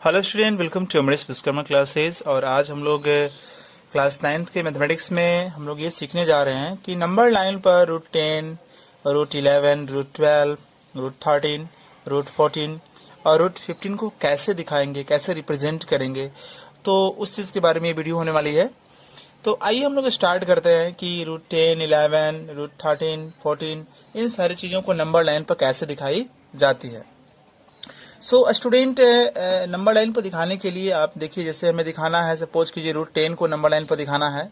Hello student, welcome to Amrish Vishwakarma classes. और आज हम लोग क्लास 9th के मैथमेटिक्स में हम लोग ये सीखने जा रहे हैं कि नंबर लाइन पर √10, √11, √12, √13, √14 और √15 को कैसे दिखाएंगे, कैसे रिप्रेजेंट करेंगे। तो उस चीज़ के बारे में ये वीडियो होने वाली है। तो आइए हम लोग स्टार्ट करते हैं कि √10, 11, √13, 14 इन सारी चीज़ों को नंबर लाइन पर कैसे दिखाई जाती है। सो स्टूडेंट, नंबर लाइन पर दिखाने के लिए आप देखिए, जैसे हमें दिखाना है, सपोज कीजिए √10 को नंबर लाइन पर दिखाना है,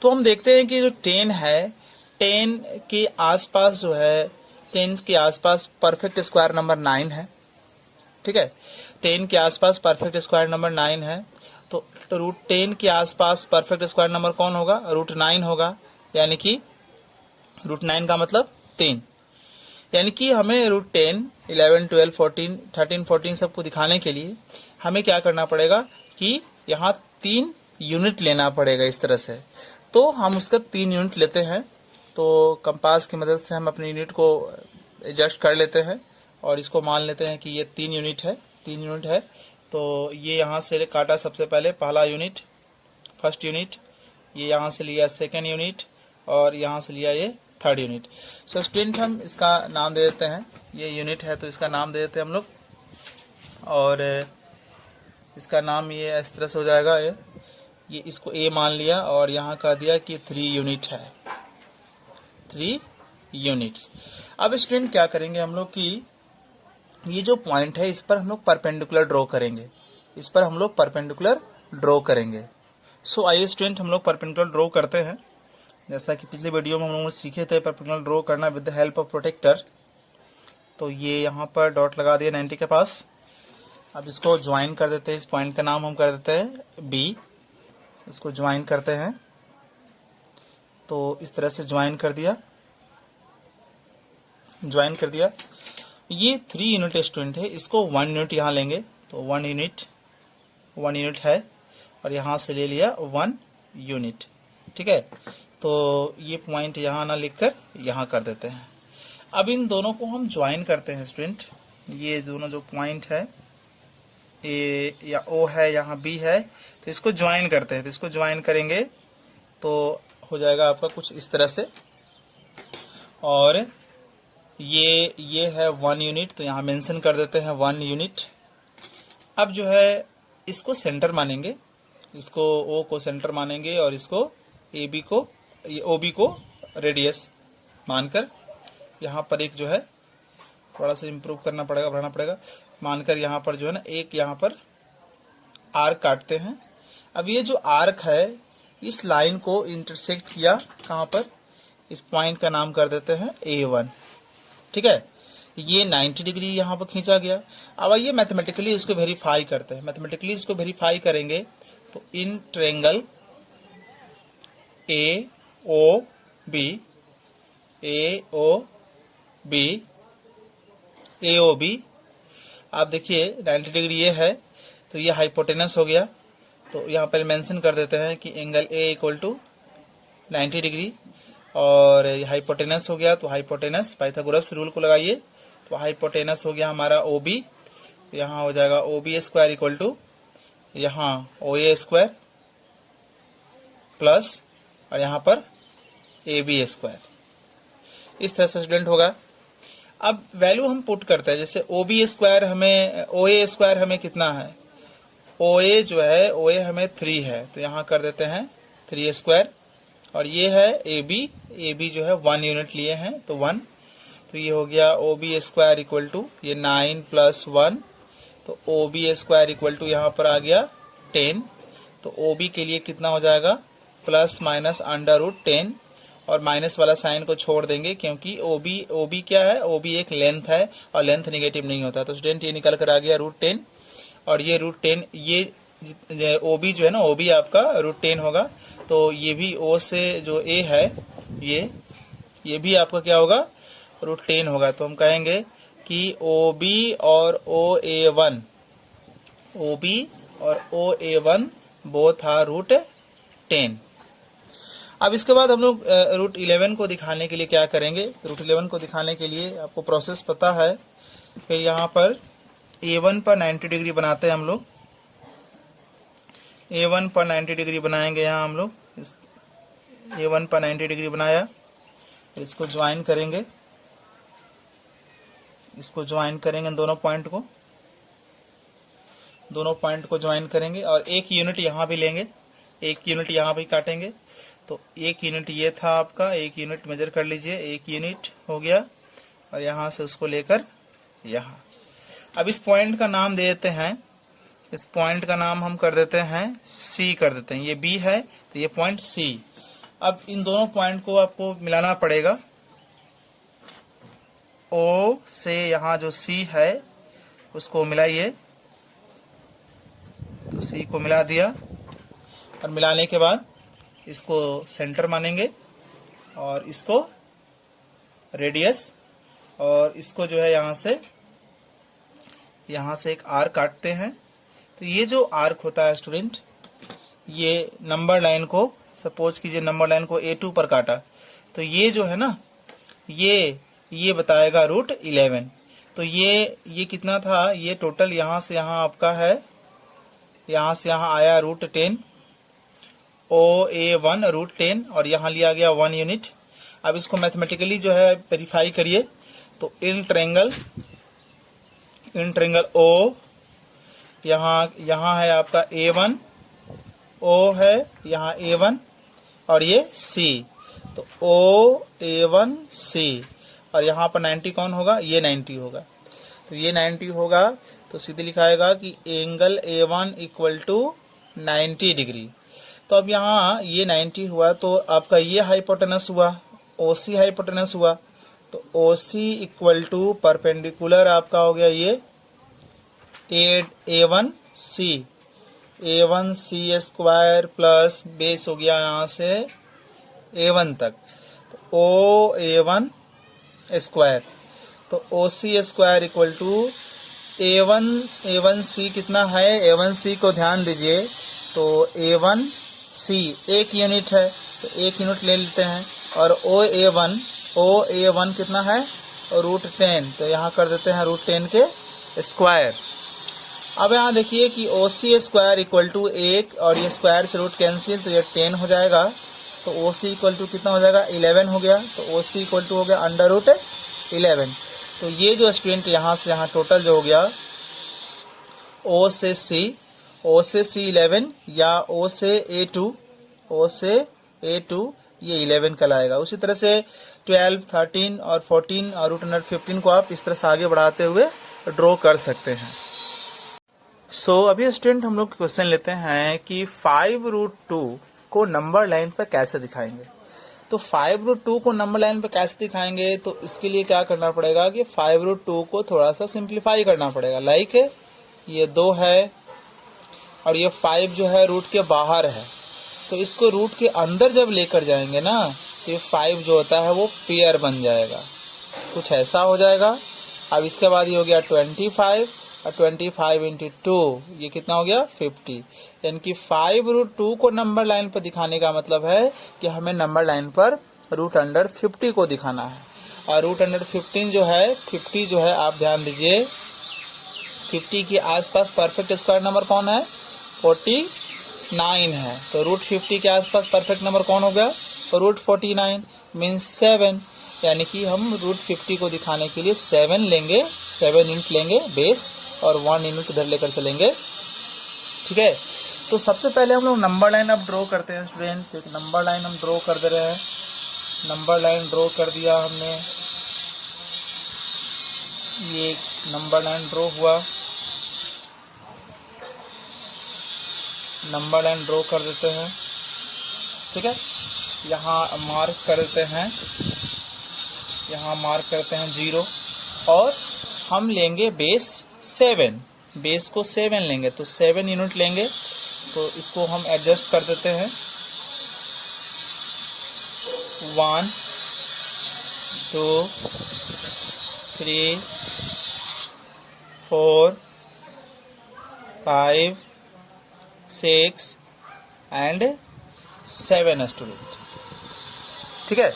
तो हम देखते हैं कि जो 10 है, 10 के आसपास जो है, 10 के आसपास परफेक्ट स्क्वायर नंबर 9 है। ठीक है, 10 के आसपास परफेक्ट स्क्वायर नंबर 9 है। तो √10 के आसपास परफेक्ट स्क्वायर नंबर कौन होगा? √9 होगा, यानी कि √9 का मतलब 3। यानी कि हमें √10, 11, 12, 14, 13, 14 सबको दिखाने के लिए हमें क्या करना पड़ेगा कि यहाँ 3 यूनिट लेना पड़ेगा इस तरह से। तो हम उसका 3 यूनिट लेते हैं। तो कंपास की मदद से हम अपने यूनिट को एडजस्ट कर लेते हैं और इसको मान लेते हैं कि ये 3 यूनिट है, 3 यूनिट है। तो ये यहाँ से काटा सबसे पहले पहला यूनिट, फर्स्ट यूनिट, ये यहाँ से लिया सेकेंड यूनिट और यहाँ से लिया ये थर्ड यूनिट। सो स्टूडेंट, हम इसका नाम दे देते हैं, ये यूनिट है तो इसका नाम दे देते हैं हम लोग। और इसका नाम ये इस तरह से हो जाएगा, ये इसको ए मान लिया और यहाँ कह दिया कि 3 यूनिट है, 3 यूनिट्स। अब स्टूडेंट क्या करेंगे हम लोग कि ये जो पॉइंट है इस पर हम लोग परपेंडिकुलर ड्रॉ करेंगे, इस पर हम लोग परपेंडिकुलर ड्रॉ करेंगे। सो आइए स्टूडेंट, हम लोग परपेंडिकुलर ड्रॉ करते हैं। जैसा कि पिछले वीडियो में हम लोग सीखे थे परपेंडिकुलर ड्रॉ करना with the help of protractor. तो ये यहाँ पर डॉट लगा दिया 90 के पास। अब इसको ज्वाइन कर देते हैं, इस पॉइंट का नाम हम कर देते हैं बी। इसको ज्वाइन करते हैं, तो इस तरह से ज्वाइन कर दिया, ज्वाइन कर दिया। ये 3 यूनिट स्टूडेंट है, इसको 1 यूनिट यहाँ लेंगे, तो 1 यूनिट है और यहाँ से ले लिया 1 यूनिट। ठीक है, तो ये पॉइंट यहाँ ना लिखकर यहाँ कर देते हैं। अब इन दोनों को हम ज्वाइन करते हैं स्टूडेंट। ये दोनों जो पॉइंट है, ए या ओ है, यहाँ बी है, तो इसको ज्वाइन करते हैं। तो इसको ज्वाइन करेंगे तो हो जाएगा आपका कुछ इस तरह से। और ये है 1 यूनिट, तो यहाँ मेंशन कर देते हैं 1 यूनिट। अब जो है इसको सेंटर मानेंगे, इसको ओ को सेंटर मानेंगे और इसको ए बी को, ये ओ बी को रेडियस मानकर यहाँ पर एक जो है थोड़ा सा इम्प्रूव करना पड़ेगा, बढ़ाना पड़ेगा, मानकर यहाँ पर जो है ना एक यहाँ पर आर्क काटते हैं। अब ये जो आर्क है इस लाइन को इंटरसेक्ट किया कहाँ पर, इस पॉइंट का नाम कर देते हैं A1। ठीक है, ये 90 डिग्री यहाँ पर खींचा गया। अब आइए मैथमेटिकली इसको वेरीफाई करते हैं। मैथमेटिकली इसको वेरीफाई करेंगे तो इन ट्रायंगल AOB, आप देखिए 90 डिग्री ये है, तो ये हाइपोटेनस हो गया। तो यहाँ पर मेंशन कर देते हैं कि एंगल A = 90 डिग्री और हाइपोटेनस हो गया। तो हाइपोटेनस पाइथागोरस रूल को लगाइए, तो हाइपोटेनस हो गया हमारा OB। यहाँ हो जाएगा OB² = यहाँ OA² प्लस और यहाँ पर AB²। इस तरह से स्टूडेंट होगा। अब वैल्यू हम पुट करते हैं, जैसे OB² हमें, OA² हमें कितना है, OA जो है, OA हमें 3 है, तो यहाँ कर देते हैं 3² और ये है AB जो है 1 यूनिट लिए हैं, तो 1। तो ये हो गया OB² = ये 9 + 1, तो OB² = यहाँ पर आ गया 10। तो OB के लिए कितना हो जाएगा, ±√10 और माइनस वाला साइन को छोड़ देंगे क्योंकि OB क्या है, OB एक लेंथ है और लेंथ नेगेटिव नहीं होता। तो स्टूडेंट ये निकल कर आ गया √10 और ये √10, ये OB जो है ना, OB आपका √10 होगा। तो ये भी O से जो A है, ये भी आपका क्या होगा, √10 होगा। तो हम कहेंगे कि OB और OA1 बोथ आर √10। अब इसके बाद हम लोग √11 को दिखाने के लिए क्या करेंगे, √11 को दिखाने के लिए आपको प्रोसेस पता है। फिर यहाँ पर A1 पर 90 डिग्री बनाते हैं हम लोग। A1 पर 90 डिग्री बनाएंगे यहाँ हम लोग। इस A1 पर 90 डिग्री बनाया, फिर इसको ज्वाइन करेंगे, इसको ज्वाइन करेंगे दोनों पॉइंट को ज्वाइन करेंगे और एक यूनिट यहाँ भी लेंगे, एक यूनिट यहाँ भी काटेंगे। तो एक यूनिट ये था आपका, एक यूनिट मेजर कर लीजिए, एक यूनिट हो गया और यहाँ से उसको लेकर यहाँ। अब इस पॉइंट का नाम दे देते हैं, इस पॉइंट का नाम हम कर देते हैं C कर देते हैं। ये B है तो ये पॉइंट C। अब इन दोनों पॉइंट को आपको मिलाना पड़ेगा। O से यहाँ जो C है उसको मिलाइए, तो C को मिला दिया और मिलाने के बाद इसको सेंटर मानेंगे और इसको रेडियस, और इसको जो है यहाँ से एक आर्क काटते हैं। तो ये जो आर्क होता है स्टूडेंट, ये नंबर लाइन को, सपोज कीजिए नंबर लाइन को A2 पर काटा, तो ये जो है ना, ये बताएगा √11। तो ये कितना था, ये टोटल यहाँ से यहाँ आपका है, यहाँ से यहाँ आया √10, OA1 √10 और यहाँ लिया गया 1 यूनिट। अब इसको मैथमेटिकली जो है वेरीफाई करिए। तो इन ट्रायंगल O, यहाँ है आपका A1, O है यहाँ A1 और ये C, तो OA1 C, और यहाँ पर 90 कौन होगा, ये 90 होगा। तो ये 90 होगा तो सीधे लिखाएगा कि angle A1 equal to 90 degree. तो अब यहाँ ये 90 हुआ तो आपका ये हाइपोटेनस हुआ, OC हाइपोटेनस हुआ, तो OC इक्वल टू परपेंडिकुलर आपका हो गया ये A1C स्क्वायर प्लस बेस हो गया यहाँ से A1 तक, तो OA1 स्क्वायर, तो OC square equal to A1C कितना है, A1C को ध्यान दीजिए, तो A1C एक यूनिट है तो एक यूनिट ले लेते हैं, और OA1 कितना है, √10, तो यहाँ कर देते हैं √10 के स्क्वायर। अब यहाँ देखिए कि OC स्क्वायर इक्वल टू 1 और ये स्क्वायर से रूट कैंसिल, तो ये 10 हो जाएगा, तो OC इक्वल टू कितना हो जाएगा, 11 हो गया, तो OC इक्वल टू हो गया √11। तो ये जो स्टूडेंट यहाँ से यहाँ टोटल जो हो गया O से C 11 या O से A2 ये 11 कहलाएगा। उसी तरह से 12, 13 और 14 और √15 को आप इस तरह से आगे बढ़ाते हुए ड्रॉ कर सकते हैं। अभी स्टूडेंट हम लोग क्वेश्चन लेते हैं कि 5√2 को नंबर लाइन पर कैसे दिखाएंगे। तो 5√2 को नंबर लाइन पर कैसे दिखाएंगे, तो इसके लिए क्या करना पड़ेगा कि 5√2 को थोड़ा सा सिंप्लीफाई करना पड़ेगा। लाइक ये 2 है और ये 5 जो है रूट के बाहर है, तो इसको रूट के अंदर जब लेकर जाएंगे ना, तो ये 5 जो होता है वो पेयर बन जाएगा, कुछ ऐसा हो जाएगा। अब इसके बाद ये हो गया 25 और 25 इंटू 2 ये कितना हो गया 50। यानी कि 5√2 को नंबर लाइन पर दिखाने का मतलब है कि हमें नंबर लाइन पर √50 को दिखाना है। और √15 जो है 50 जो है आप ध्यान दीजिए 50 के आसपास परफेक्ट स्क्वायर नंबर कौन है, 49 है। तो √50 के आसपास परफेक्ट नंबर कौन हो गया, √49 मीन्स 7। यानी कि हम √50 को दिखाने के लिए 7 लेंगे, 7 यूनिट लेंगे बेस और 1 यूनिट इधर लेकर चलेंगे। ठीक है, तो सबसे पहले हम लोग नंबर लाइन अब ड्रॉ करते हैं स्टूडेंट। तो एक नंबर लाइन हम ड्रॉ कर दे रहे हैं। नंबर लाइन ड्रॉ कर दिया हमने, ये नंबर लाइन ड्रॉ हुआ। नंबर लाइन ड्रॉ कर देते हैं। ठीक है, यहाँ मार्क कर देते हैं, यहाँ मार्क करते हैं 0 और हम लेंगे बेस 7, बेस को 7 लेंगे, तो 7 यूनिट लेंगे। तो इसको हम एडजस्ट कर देते हैं 1 2 3 4 5 6 एंड 7 स्टूडेंट। ठीक है,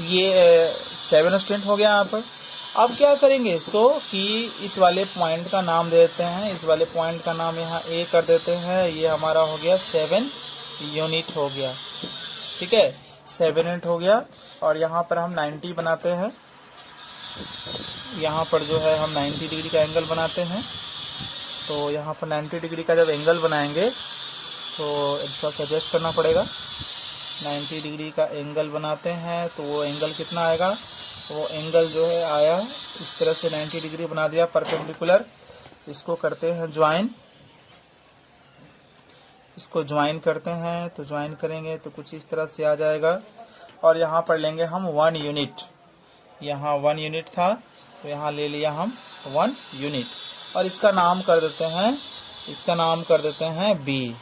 ये 7 स्टूडेंट हो गया यहाँ पर। अब क्या करेंगे इसको कि इस वाले पॉइंट का नाम दे देते हैं, इस वाले पॉइंट का नाम यहाँ ए कर देते हैं। ये हमारा हो गया 7 यूनिट हो गया, ठीक है, 7 यूनिट हो गया। और यहाँ पर हम 90 बनाते हैं, यहाँ पर जो है हम 90 डिग्री का एंगल बनाते हैं। तो यहाँ पर 90 डिग्री का जब एंगल बनाएंगे तो थोड़ा सा एडजस्ट करना पड़ेगा। 90 डिग्री का एंगल बनाते हैं तो वो एंगल कितना आएगा, वो एंगल जो है आया इस तरह से 90 डिग्री बना दिया परपेंडिकुलर। इसको करते हैं ज्वाइन, इसको ज्वाइन करते हैं। तो ज्वाइन करेंगे तो कुछ इस तरह से आ जाएगा। और यहाँ पर लेंगे हम 1 यूनिट, यहाँ 1 यूनिट था तो यहाँ ले लिया हम 1 यूनिट। और इसका नाम कर देते हैं, इसका नाम कर देते हैं बी।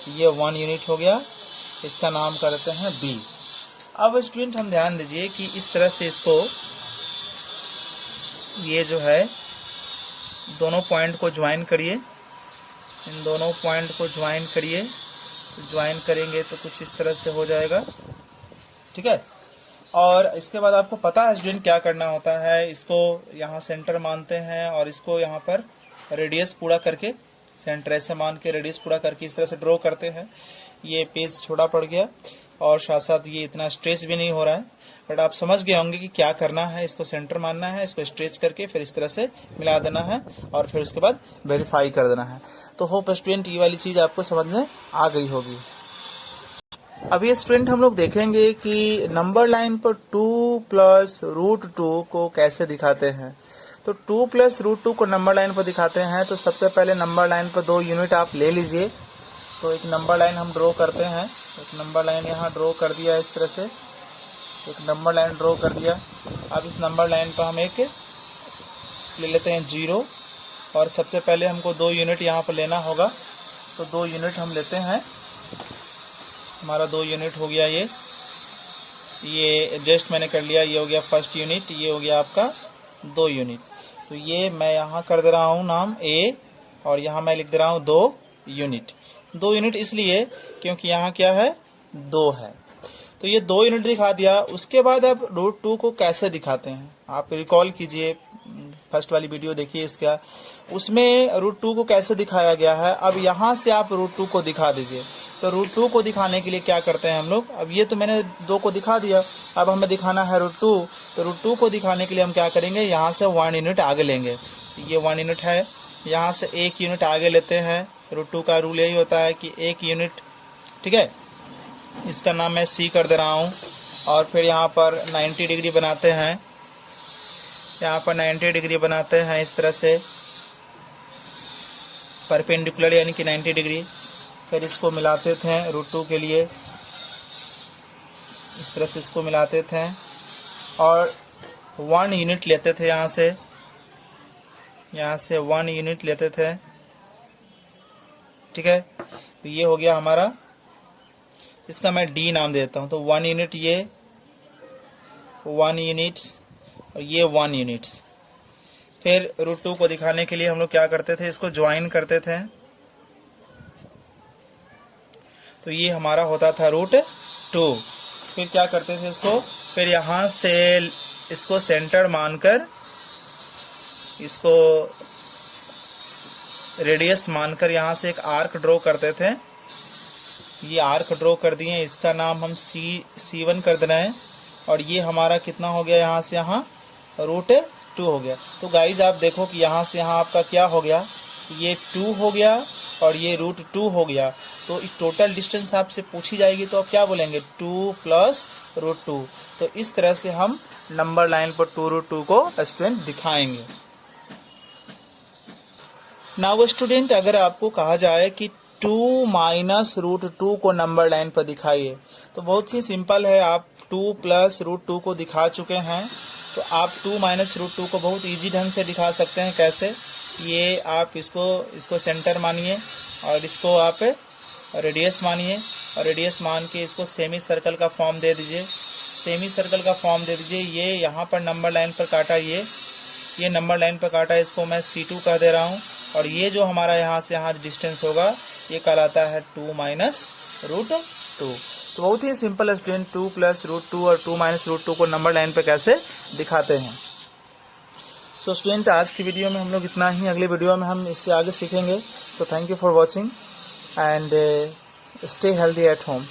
ये 1 यूनिट हो गया, इसका नाम कर देते हैं बी। अब स्टूडेंट हम ध्यान दीजिए कि इस तरह से इसको, ये जो है दोनों पॉइंट को ज्वाइन करिए, इन दोनों पॉइंट को ज्वाइन करिए। तो ज्वाइन करेंगे तो कुछ इस तरह से हो जाएगा, ठीक है। और इसके बाद आपको पता है स्टूडेंट क्या करना होता है, इसको यहाँ सेंटर मानते हैं और इसको यहाँ पर रेडियस पूरा करके, सेंटर ऐसे मान के रेडियस पूरा करके इस तरह से ड्रॉ करते हैं। ये पेज छोटा पड़ गया और साथ साथ ये इतना स्ट्रेच भी नहीं हो रहा है, बट आप समझ गए होंगे कि क्या करना है। इसको सेंटर मानना है, इसको स्ट्रेच करके फिर इस तरह से मिला देना है और फिर उसके बाद वेरीफाई कर देना है। तो होप स्टूडेंट ये वाली चीज़ आपको समझ में आ गई होगी। अब ये स्टूडेंट हम लोग देखेंगे कि नंबर लाइन पर 2 प्लस रूट 2 को कैसे दिखाते हैं। तो 2 प्लस रूट 2 को नंबर लाइन पर दिखाते हैं तो सबसे पहले नंबर लाइन पर 2 यूनिट आप ले लीजिए। तो एक नंबर लाइन हम ड्रॉ करते हैं, एक नंबर लाइन यहाँ ड्रॉ कर दिया इस तरह से, एक नंबर लाइन ड्रॉ कर दिया। अब इस नंबर लाइन पर हम एक ले लेते हैं 0 और सबसे पहले हमको 2 यूनिट यहाँ पर लेना होगा। तो 2 यूनिट हम लेते हैं, हमारा 2 यूनिट हो गया। ये एडजस्ट मैंने कर लिया, ये हो गया फर्स्ट यूनिट, ये हो गया आपका 2 यूनिट। तो ये मैं यहाँ कर दे रहा हूँ नाम A और यहाँ मैं लिख दे रहा हूँ 2 यूनिट। 2 यूनिट इसलिए क्योंकि यहाँ क्या है, 2 है। तो ये 2 यूनिट दिखा दिया। उसके बाद अब रूट 2 को कैसे दिखाते हैं आप रिकॉल कीजिए, फर्स्ट वाली वीडियो देखिए इसका, उसमें रूट 2 को कैसे दिखाया गया है। अब यहाँ से आप रूट 2 को दिखा दीजिए। तो रूट 2 को दिखाने के लिए क्या करते हैं हम लोग, अब ये तो मैंने 2 को दिखा दिया, अब हमें दिखाना है रूट 2। तो रूट 2 को दिखाने के लिए हम क्या करेंगे, यहाँ से 1 यूनिट आगे लेंगे। ये 1 यूनिट है, यहाँ से 1 यूनिट आगे लेते हैं। रूट 2 का रूल यही होता है कि 1 यूनिट, ठीक है। इसका नाम मैं C कर दे रहा हूँ। और फिर यहाँ पर 90 डिग्री बनाते हैं, यहाँ पर 90 डिग्री बनाते हैं इस तरह से परपेंडिकुलर, यानी कि 90 डिग्री। फिर इसको मिलाते थे रूट 2 के लिए, इस तरह से इसको मिलाते थे और 1 यूनिट लेते थे यहाँ से 1 यूनिट लेते थे, ठीक है। तो ये हो गया हमारा, इसका मैं D नाम देता हूँ। तो 1 यूनिट, ये 1 यूनिट्स और ये 1 यूनिट्स। फिर रूट 2 को दिखाने के लिए हम लोग क्या करते थे, इसको ज्वाइन करते थे। तो ये हमारा होता था रूट 2। फिर क्या करते थे इसको, फिर यहाँ से इसको सेंटर मानकर, इसको रेडियस मानकर यहाँ से एक आर्क ड्रॉ करते थे। ये आर्क ड्रॉ कर दिए, इसका नाम हम C1 कर देना है। और ये हमारा कितना हो गया, यहाँ से यहाँ रूट 2 हो गया। तो गाइज आप देखो कि यहाँ से यहाँ आपका क्या हो गया, ये 2 हो गया और ये रूट 2 हो गया। तो इस टोटल डिस्टेंस आपसे पूछी जाएगी तो आप क्या बोलेंगे, 2 प्लस रूट 2। तो इस तरह से हम नंबर लाइन पर 2 रूट 2 को स्टूडेंट दिखाएंगे। नाउ स्टूडेंट अगर आपको कहा जाए कि 2 माइनस रूट 2 को नंबर लाइन पर दिखाइए, तो बहुत ही सिंपल है। आप 2 प्लस रूट 2 को दिखा चुके हैं, तो आप 2 माइनस रूट 2 को बहुत इजी ढंग से दिखा सकते हैं। कैसे, ये आप इसको सेंटर मानिए और इसको आप रेडियस मानिए और रेडियस मान के इसको सेमी सर्कल का फॉर्म दे दीजिए। सेमी सर्कल का फॉर्म दे दीजिए। ये यहाँ पर नंबर लाइन पर काटा, ये नंबर लाइन पर काटा, इसको मैं C2 कह दे रहा हूँ। और ये जो हमारा यहाँ से यहाँ डिस्टेंस होगा, ये कहलाता है 2 माइनस रूट 2। तो बहुत ही सिंपल स्टूडेंट, 2 प्लस रूट 2 और 2 माइनस रूट 2 को नंबर लाइन पे कैसे दिखाते हैं। सो स्टूडेंट, आज की वीडियो में हम लोग इतना ही। अगले वीडियो में हम इससे आगे सीखेंगे। So thank you for watching and stay healthy at home.